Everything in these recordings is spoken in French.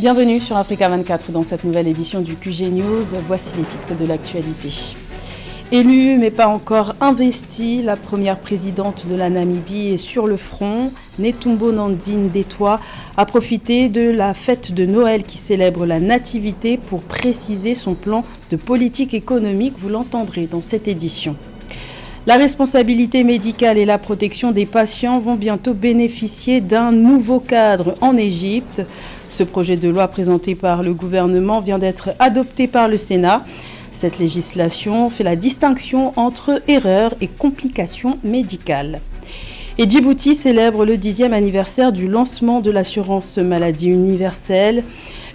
Bienvenue sur Africa 24 dans cette nouvelle édition du QG News. Voici les titres de l'actualité. Élue mais pas encore investie, la première présidente de la Namibie est sur le front. Netumbo Nandi-Ndaitwah a profité de la fête de Noël qui célèbre la nativité pour préciser son plan de politique économique. Vous l'entendrez dans cette édition. La responsabilité médicale et la protection des patients vont bientôt bénéficier d'un nouveau cadre en Égypte. Ce projet de loi présenté par le gouvernement vient d'être adopté par le Sénat. Cette législation fait la distinction entre erreurs et complications médicales. Et Djibouti célèbre le 10e anniversaire du lancement de l'assurance maladie universelle.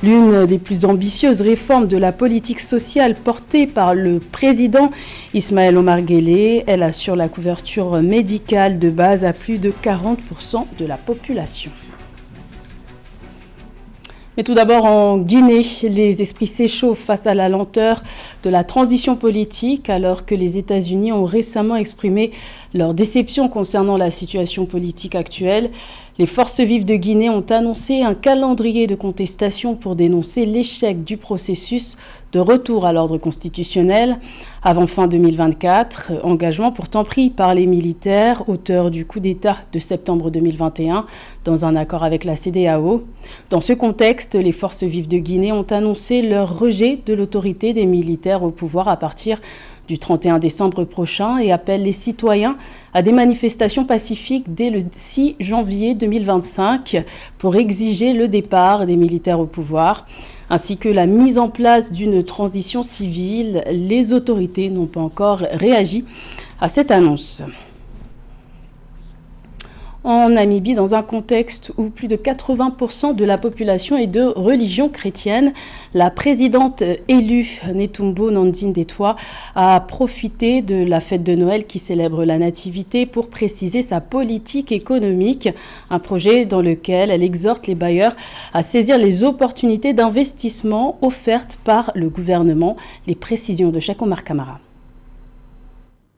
L'une des plus ambitieuses réformes de la politique sociale portée par le président Ismaël Omar Guelleh. Elle assure la couverture médicale de base à plus de 40% de la population. Mais tout d'abord, en Guinée, les esprits s'échauffent face à la lenteur de la transition politique, alors que les États-Unis ont récemment exprimé leur déception concernant la situation politique actuelle. Les forces vives de Guinée ont annoncé un calendrier de contestation pour dénoncer l'échec du processus de retour à l'ordre constitutionnel avant fin 2024. Engagement pourtant pris par les militaires, auteurs du coup d'État de septembre 2021, dans un accord avec la CEDEAO. Dans ce contexte, les forces vives de Guinée ont annoncé leur rejet de l'autorité des militaires au pouvoir à partir du 31 décembre prochain et appellent les citoyens à des manifestations pacifiques dès le 6 janvier 2025 pour exiger le départ des militaires au pouvoir, ainsi que la mise en place d'une transition civile. Les autorités n'ont pas encore réagi à cette annonce. En Namibie, dans un contexte où plus de 80% de la population est de religion chrétienne, la présidente élue Netumbo Nandi-Ndaitwah a profité de la fête de Noël qui célèbre la nativité pour préciser sa politique économique, un projet dans lequel elle exhorte les bailleurs à saisir les opportunités d'investissement offertes par le gouvernement. Les précisions de Cheikh Omar Kamara.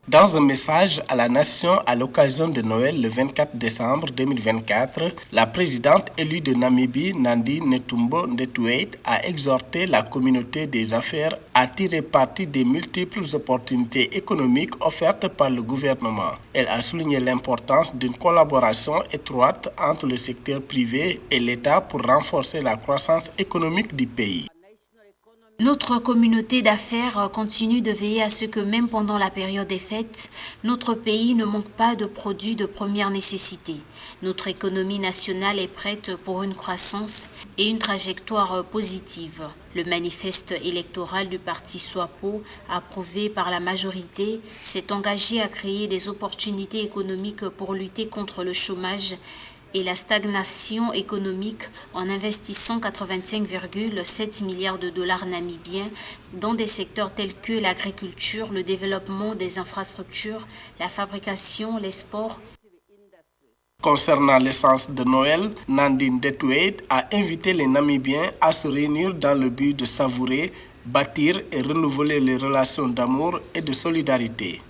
Dans un message à la nation à l'occasion de Noël le 24 décembre 2024, la présidente élue de Namibie, Nandi Netumbo Ndaitwah, a exhorté la communauté des affaires à tirer parti des multiples opportunités économiques offertes par le gouvernement. Elle a souligné l'importance d'une collaboration étroite entre le secteur privé et l'État pour renforcer la croissance économique du pays. Notre communauté d'affaires continue de veiller à ce que même pendant la période des fêtes, notre pays ne manque pas de produits de première nécessité. Notre économie nationale est prête pour une croissance et une trajectoire positive. Le manifeste électoral du parti SWAPO, approuvé par la majorité, s'est engagé à créer des opportunités économiques pour lutter contre le chômage et la stagnation économique en investissant 85,7 milliards de dollars namibiens dans des secteurs tels que l'agriculture, le développement des infrastructures, la fabrication, les sports. Concernant l'essence de Noël, Nandi Ndaitwah a invité les Namibiens à se réunir dans le but de savourer, bâtir et renouveler les relations d'amour et de solidarité.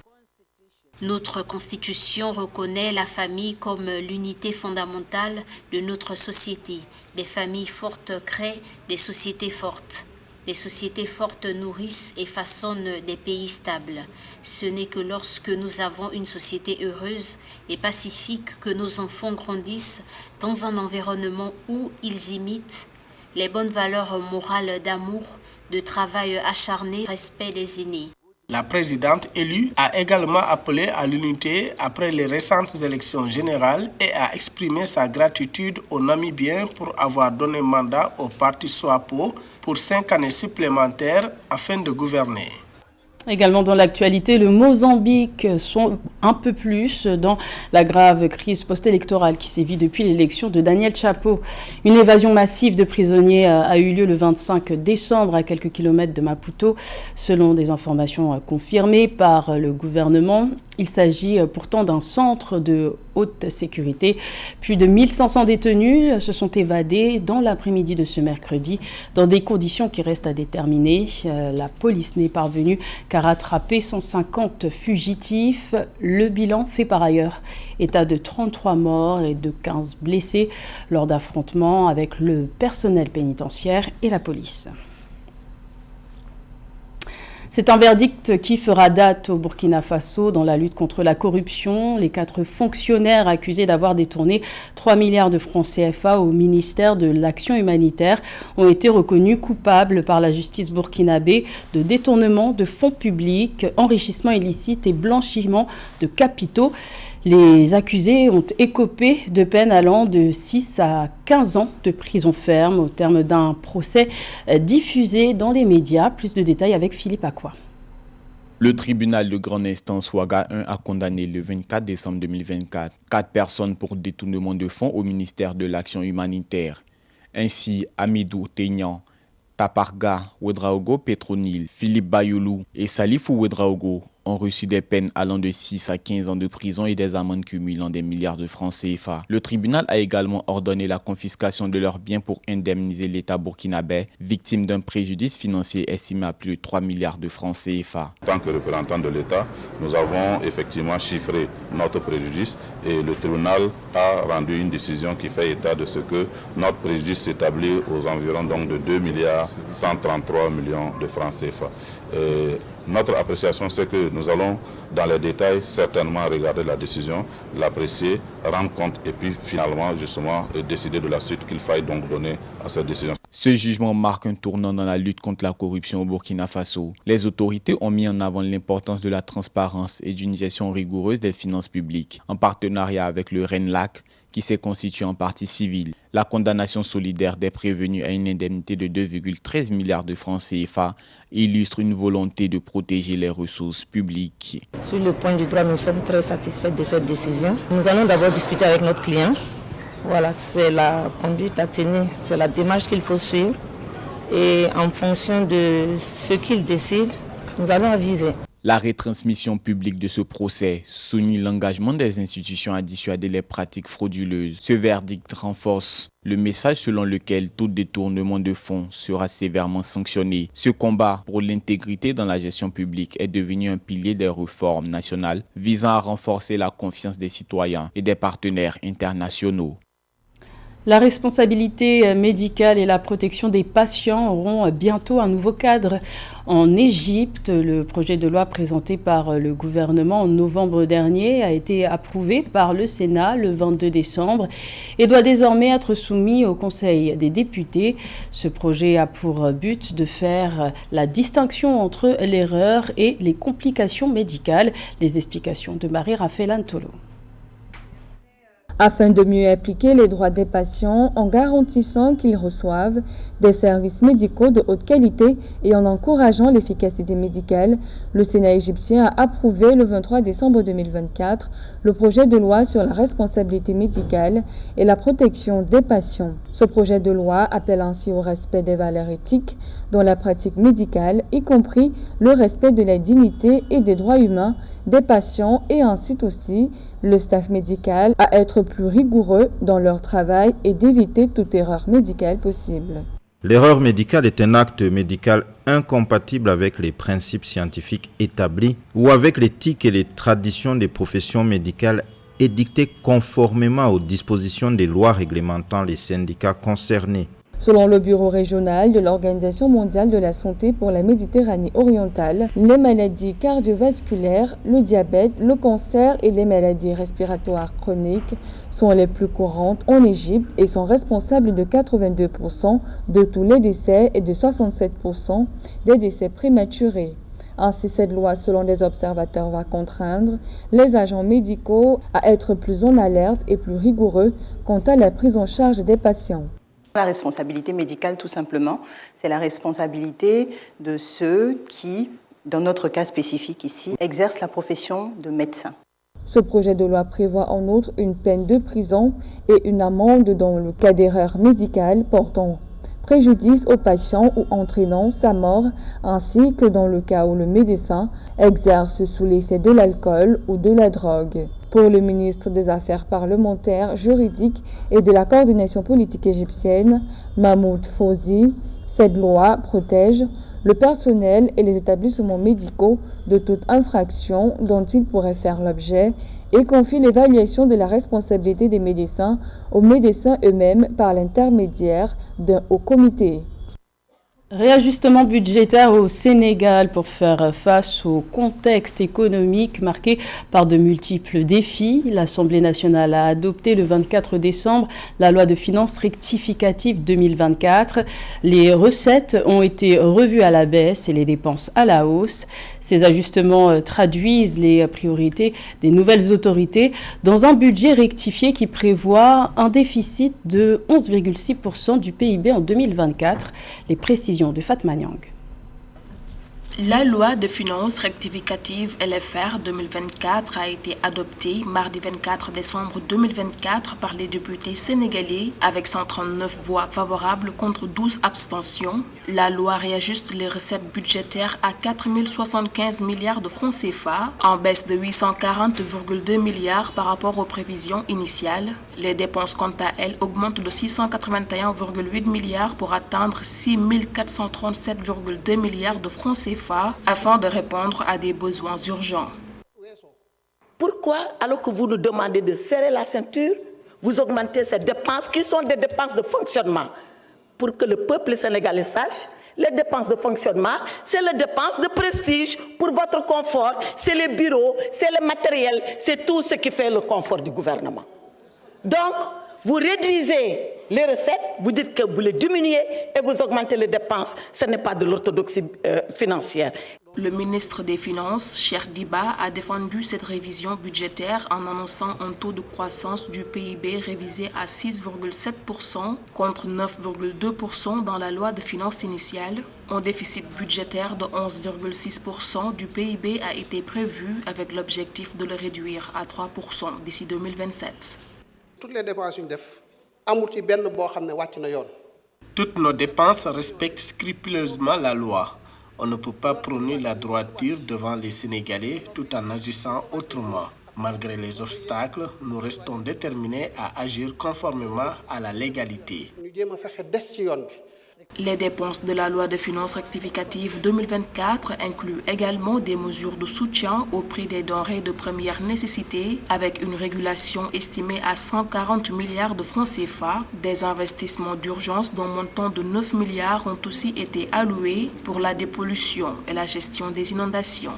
Notre Constitution reconnaît la famille comme l'unité fondamentale de notre société. Des familles fortes créent des sociétés fortes. Des sociétés fortes nourrissent et façonnent des pays stables. Ce n'est que lorsque nous avons une société heureuse et pacifique que nos enfants grandissent dans un environnement où ils imitent les bonnes valeurs morales d'amour, de travail acharné, respect des aînés. La présidente élue a également appelé à l'unité après les récentes élections générales et a exprimé sa gratitude aux Namibiens pour avoir donné mandat au parti SWAPO pour 5 années supplémentaires afin de gouverner. Également dans l'actualité, le Mozambique sont un peu plus dans la grave crise post-électorale qui sévit depuis l'élection de Daniel Chapo. Une évasion massive de prisonniers a eu lieu le 25 décembre à quelques kilomètres de Maputo, selon des informations confirmées par le gouvernement. Il s'agit pourtant d'un centre de haute sécurité. Plus de 1500 détenus se sont évadés dans l'après-midi de ce mercredi dans des conditions qui restent à déterminer. La police n'est parvenue qu'à rattraper 150 fugitifs. Le bilan fait par ailleurs état de 33 morts et de 15 blessés lors d'affrontements avec le personnel pénitentiaire et la police. C'est un verdict qui fera date au Burkina Faso dans la lutte contre la corruption. Les 4 fonctionnaires accusés d'avoir détourné 3 milliards de francs CFA au ministère de l'Action humanitaire ont été reconnus coupables par la justice burkinabé de détournement de fonds publics, enrichissement illicite et blanchiment de capitaux. Les accusés ont écopé de peines allant de 6 à 15 ans de prison ferme au terme d'un procès diffusé dans les médias. Plus de détails avec Philippe Acquois. Le tribunal de grande instance Ouaga 1 a condamné le 24 décembre 2024 4 personnes pour détournement de fonds au ministère de l'Action humanitaire. Ainsi, Amidou Teignan, Taparga Ouedraogo Petronil, Philippe Bayoulou et Salifou Ouedraogo ont reçu des peines allant de 6 à 15 ans de prison et des amendes cumulant des milliards de francs CFA. Le tribunal a également ordonné la confiscation de leurs biens pour indemniser l'État burkinabé, victime d'un préjudice financier estimé à plus de 3 milliards de francs CFA. En tant que représentant de l'État, nous avons effectivement chiffré notre préjudice et le tribunal a rendu une décision qui fait état de ce que notre préjudice s'établit aux environs donc de 2 milliards 133 millions de francs CFA. Notre appréciation, c'est que nous allons dans les détails certainement regarder la décision, l'apprécier, rendre compte et puis finalement justement décider de la suite qu'il faille donc donner à cette décision. Ce jugement marque un tournant dans la lutte contre la corruption au Burkina Faso. Les autorités ont mis en avant l'importance de la transparence et d'une gestion rigoureuse des finances publiques, en partenariat avec le RENLAC, qui s'est constitué en partie civile. La condamnation solidaire des prévenus à une indemnité de 2,13 milliards de francs CFA illustre une volonté de protéger les ressources publiques. Sur le point du droit, nous sommes très satisfaits de cette décision. Nous allons d'abord discuter avec notre client. Voilà, c'est la conduite à tenir, c'est la démarche qu'il faut suivre. Et en fonction de ce qu'il décide, nous allons aviser. La retransmission publique de ce procès souligne l'engagement des institutions à dissuader les pratiques frauduleuses. Ce verdict renforce le message selon lequel tout détournement de fonds sera sévèrement sanctionné. Ce combat pour l'intégrité dans la gestion publique est devenu un pilier des réformes nationales visant à renforcer la confiance des citoyens et des partenaires internationaux. La responsabilité médicale et la protection des patients auront bientôt un nouveau cadre en Égypte. Le projet de loi présenté par le gouvernement en novembre dernier a été approuvé par le Sénat le 22 décembre et doit désormais être soumis au Conseil des députés. Ce projet a pour but de faire la distinction entre l'erreur et les complications médicales. Les explications de Marie-Raphaël Antolo. Afin de mieux appliquer les droits des patients en garantissant qu'ils reçoivent des services médicaux de haute qualité et en encourageant l'efficacité médicale, le Sénat égyptien a approuvé le 23 décembre 2024 le projet de loi sur la responsabilité médicale et la protection des patients. Ce projet de loi appelle ainsi au respect des valeurs éthiques dans la pratique médicale, y compris le respect de la dignité et des droits humains des patients et incite aussi le staff médical à être plus rigoureux dans leur travail et d'éviter toute erreur médicale possible. L'erreur médicale est un acte médical incompatible avec les principes scientifiques établis ou avec l'éthique et les traditions des professions médicales édictées conformément aux dispositions des lois réglementant les syndicats concernés. Selon le Bureau régional de l'Organisation mondiale de la santé pour la Méditerranée orientale, les maladies cardiovasculaires, le diabète, le cancer et les maladies respiratoires chroniques sont les plus courantes en Égypte et sont responsables de 82% de tous les décès et de 67% des décès prématurés. Ainsi, cette loi, selon des observateurs, va contraindre les agents médicaux à être plus en alerte et plus rigoureux quant à la prise en charge des patients. La responsabilité médicale, tout simplement, c'est la responsabilité de ceux qui, dans notre cas spécifique ici, exercent la profession de médecin. Ce projet de loi prévoit en outre une peine de prison et une amende dans le cas d'erreur médicale portant préjudice au patient ou entraînant sa mort, ainsi que dans le cas où le médecin exerce sous l'effet de l'alcool ou de la drogue. Pour le ministre des Affaires parlementaires, juridiques et de la coordination politique égyptienne, Mahmoud Fawzi, cette loi protège le personnel et les établissements médicaux de toute infraction dont ils pourraient faire l'objet et confie l'évaluation de la responsabilité des médecins aux médecins eux-mêmes par l'intermédiaire d'un haut comité. Réajustement budgétaire au Sénégal pour faire face au contexte économique marqué par de multiples défis. L'Assemblée nationale a adopté le 24 décembre la loi de finances rectificative 2024. Les recettes ont été revues à la baisse et les dépenses à la hausse. Ces ajustements traduisent les priorités des nouvelles autorités dans un budget rectifié qui prévoit un déficit de 11,6% du PIB en 2024. Les précisions de Fatma Nyang. La loi de finances rectificative LFR 2024 a été adoptée mardi 24 décembre 2024 par les députés sénégalais avec 139 voix favorables contre 12 abstentions. La loi réajuste les recettes budgétaires à 4 075 milliards de francs CFA, en baisse de 840,2 milliards par rapport aux prévisions initiales. Les dépenses, quant à elles, augmentent de 681,8 milliards pour atteindre 6 437,2 milliards de francs CFA afin de répondre à des besoins urgents. Pourquoi, alors que vous nous demandez de serrer la ceinture, vous augmentez ces dépenses qui sont des dépenses de fonctionnement? Pour que le peuple sénégalais sache, les dépenses de fonctionnement, c'est les dépenses de prestige pour votre confort, c'est les bureaux, c'est le matériel, c'est tout ce qui fait le confort du gouvernement. Donc, vous réduisez les recettes, vous dites que vous les diminuez et vous augmentez les dépenses. Ce n'est pas de l'orthodoxie financière. Le ministre des Finances, Cheikh Diba, a défendu cette révision budgétaire en annonçant un taux de croissance du PIB révisé à 6,7% contre 9,2% dans la loi de finances initiale. Un déficit budgétaire de 11,6% du PIB a été prévu avec l'objectif de le réduire à 3% d'ici 2027. Toutes les dépenses Toutes nos dépenses respectent scrupuleusement la loi. On ne peut pas prôner la droiture devant les Sénégalais tout en agissant autrement. Malgré les obstacles, nous restons déterminés à agir conformément à la légalité. Les dépenses de la loi de finances rectificative 2024 incluent également des mesures de soutien au prix des denrées de première nécessité avec une régulation estimée à 140 milliards de francs CFA. Des investissements d'urgence d'un montant de 9 milliards ont aussi été alloués pour la dépollution et la gestion des inondations.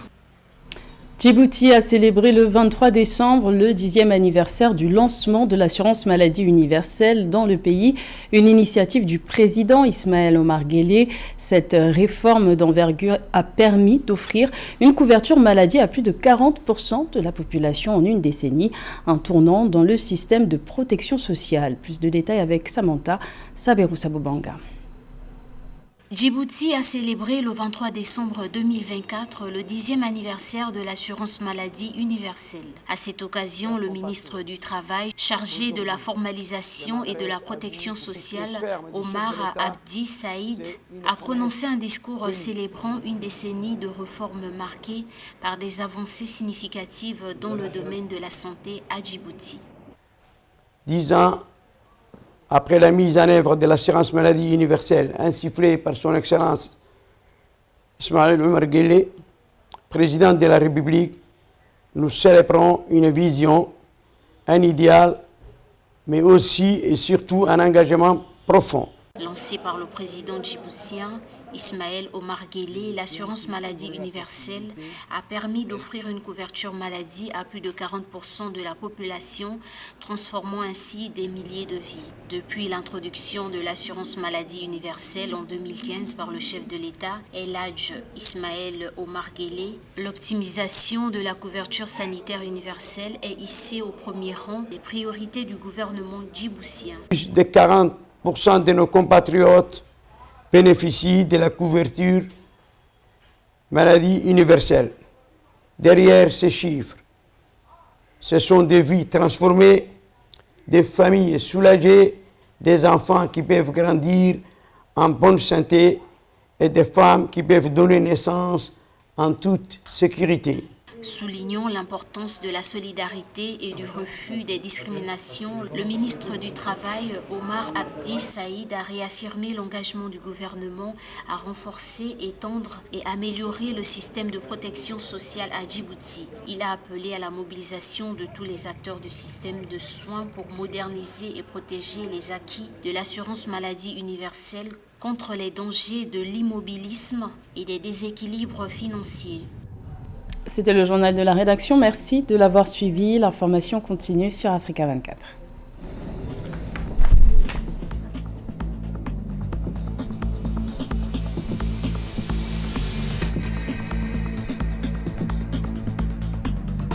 Djibouti a célébré le 23 décembre le 10e anniversaire du lancement de l'assurance maladie universelle dans le pays, une initiative du président Ismaël Omar Guelleh. Cette réforme d'envergure a permis d'offrir une couverture maladie à plus de 40% de la population en une décennie, un tournant dans le système de protection sociale. Plus de détails avec Samantha Saberou-Sabobanga. Djibouti a célébré le 23 décembre 2024 le 10e anniversaire de l'assurance maladie universelle. À cette occasion, le ministre du Travail, chargé de la formalisation et de la protection sociale, Omar Abdi Saïd, a prononcé un discours célébrant une décennie de réformes marquées par des avancées significatives dans le domaine de la santé à Djibouti. 10 ans après la mise en œuvre de l'assurance maladie universelle insufflée par son Excellence Ismaël Omar Guelleh, président de la République, nous célébrons une vision, un idéal, mais aussi et surtout un engagement profond. Lancé par le président djiboutien Ismaël Omar Guelleh, l'assurance maladie universelle a permis d'offrir une couverture maladie à plus de 40% de la population, transformant ainsi des milliers de vies. Depuis l'introduction de l'assurance maladie universelle en 2015 par le chef de l'État, El Hadj Ismaël Omar Guelleh, l'optimisation de la couverture sanitaire universelle est hissée au premier rang des priorités du gouvernement djiboutien. Plus de 40% de nos compatriotes bénéficient de la couverture maladie universelle. Derrière ces chiffres, ce sont des vies transformées, des familles soulagées, des enfants qui peuvent grandir en bonne santé et des femmes qui peuvent donner naissance en toute sécurité. Soulignant l'importance de la solidarité et du refus des discriminations, le ministre du Travail, Omar Abdi Saïd, a réaffirmé l'engagement du gouvernement à renforcer, étendre et améliorer le système de protection sociale à Djibouti. Il a appelé à la mobilisation de tous les acteurs du système de soins pour moderniser et protéger les acquis de l'assurance maladie universelle contre les dangers de l'immobilisme et des déséquilibres financiers. C'était le journal de la rédaction. Merci de l'avoir suivi. L'information continue sur Africa 24.